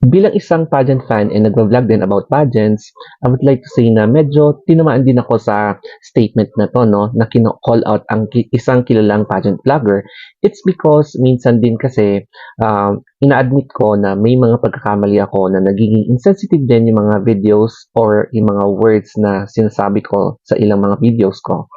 Bilang isang pageant fan and nagva-vlog din about pageants, I would like to say na medyo tinamaan din ako sa statement na 'to 'no, na call out ang isang kilalang pageant vlogger. It's because minsan din kasi, ina-admit ko na may mga pagkakamali ako na nagiging insensitive din yung mga videos or yung mga words na sinasabi ko sa ilang mga videos ko.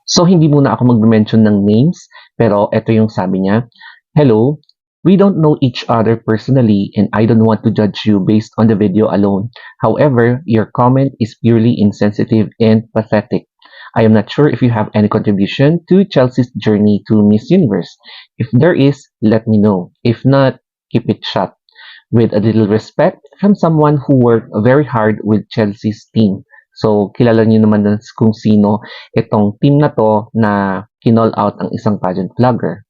So hindi muna ako magme-mention ng names, pero eto yung sabi niya, "Hello, we don't know each other personally and I don't want to judge you based on the video alone. However, your comment is purely insensitive and pathetic. I am not sure if you have any contribution to Chelsea's journey to Miss Universe. If there is, let me know. If not, keep it shut. With a little respect from someone who worked very hard with Chelsea's team." So, kilala niyo naman na kung sino itong team na 'to na kinall out ang isang pageant vlogger.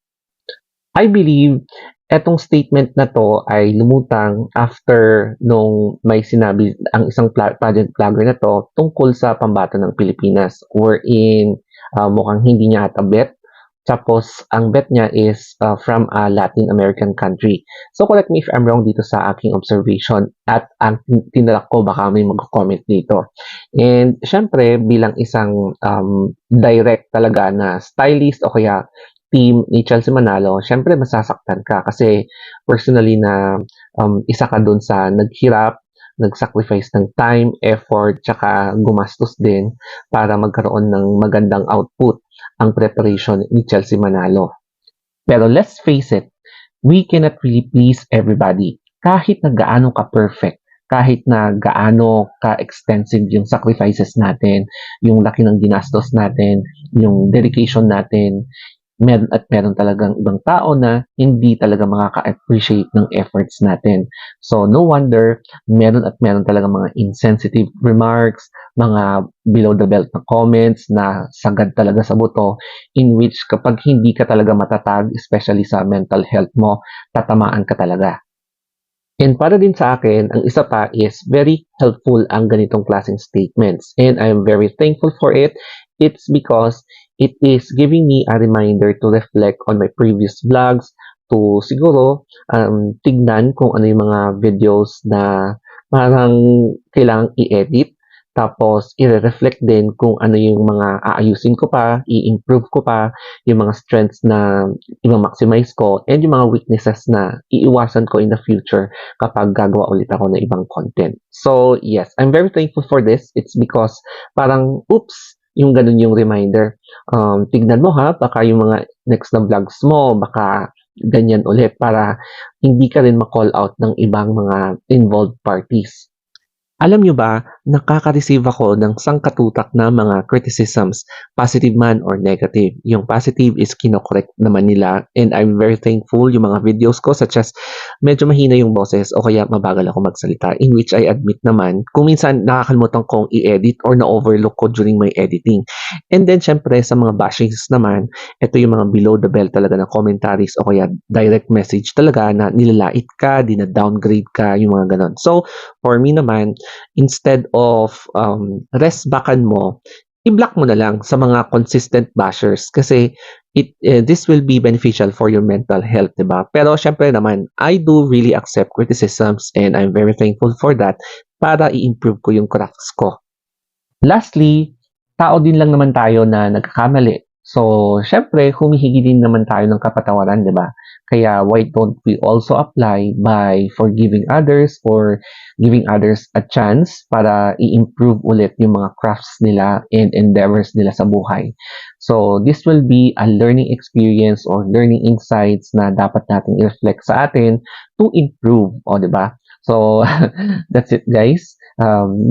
I believe etong statement na 'to ay lumutang after nung may sinabi ang isang pageant vlogger na 'to tungkol sa pambato ng Pilipinas wherein, mukhang hindi niya ata bet. Tapos ang bet niya is, from a Latin American country. So correct me if I'm wrong dito sa aking observation at ang tinalak ko baka may magko-comment dito. And siyempre bilang isang, direct talaga na stylist o kaya team ni Chelsea Manalo, siyempre masasaktan ka kasi personally na, isa ka dun sa naghirap, nag-sacrifice ng time, effort, tsaka gumastos din para magkaroon ng magandang output ang preparation ni Chelsea Manalo. Pero let's face it, we cannot really please everybody. Kahit na gaano ka-perfect, kahit na gaano ka-extensive yung sacrifices natin, yung laki ng ginastos natin, yung dedication natin, meron talagang ibang tao na hindi talaga makaka-appreciate ng efforts natin. So, no wonder meron talaga mga insensitive remarks, mga below the belt na comments na sagad talaga sa buto, in which kapag hindi ka talaga matatag, especially sa mental health mo, tatamaan ka talaga. And para din sa akin, ang isa pa is very helpful ang ganitong klaseng statements. And I'm very thankful for it. It's because it is giving me a reminder to reflect on my previous vlogs, to siguro tignan kung ano yung mga videos na parang kailangang i-edit. Tapos, i-reflect din kung ano yung mga aayusin ko pa, i-improve ko pa, yung mga strengths na i-maximize ko, and yung mga weaknesses na iiwasan ko in the future kapag gagawa ulit ako ng ibang content. So, yes, I'm very thankful for this. It's because parang, oops, yung ganun yung reminder. Tignan mo ha, baka yung mga next na vlogs mo, baka ganyan ulit para hindi ka rin ma-call out ng ibang mga involved parties. Alam nyo ba, nakaka-receive ako ng sangkatutak na mga criticisms, positive man or negative. Yung positive is kino-correct naman nila and I'm very thankful yung mga videos ko such as medyo mahina yung boses o kaya mabagal ako magsalita, in which I admit naman kung minsan nakakalimutan kong i-edit or na-overlook ko during my editing. And then syempre sa mga bashings naman, ito yung mga below the belt talaga na commentaries o kaya direct message talaga na nilalait ka, dina-downgrade ka, yung mga ganon. So, for me naman, instead of rest-backan mo, i-block mo na lang sa mga consistent bashers kasi this will be beneficial for your mental health, 'di ba? Pero syempre naman, I do really accept criticisms and I'm very thankful for that para i-improve ko yung crafts ko. Lastly, tao din lang naman tayo na nagkakamali. So, syempre, humihingi din naman tayo ng kapatawaran, di ba? Kaya, why don't we also apply by forgiving others or giving others a chance para i-improve ulit yung mga crafts nila and endeavors nila sa buhay. So, this will be a learning experience or learning insights na dapat natin i-reflect sa atin to improve, o di ba? So, that's it guys.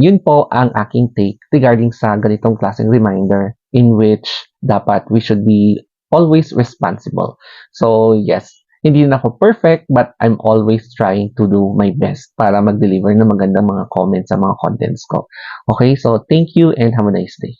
Yun po ang aking take regarding sa ganitong klaseng reminder in which dapat we should be always responsible. So yes, hindi na ako perfect but I'm always trying to do my best para mag-deliver ng magandang mga comments sa mga contents ko. Okay, so thank you and have a nice day.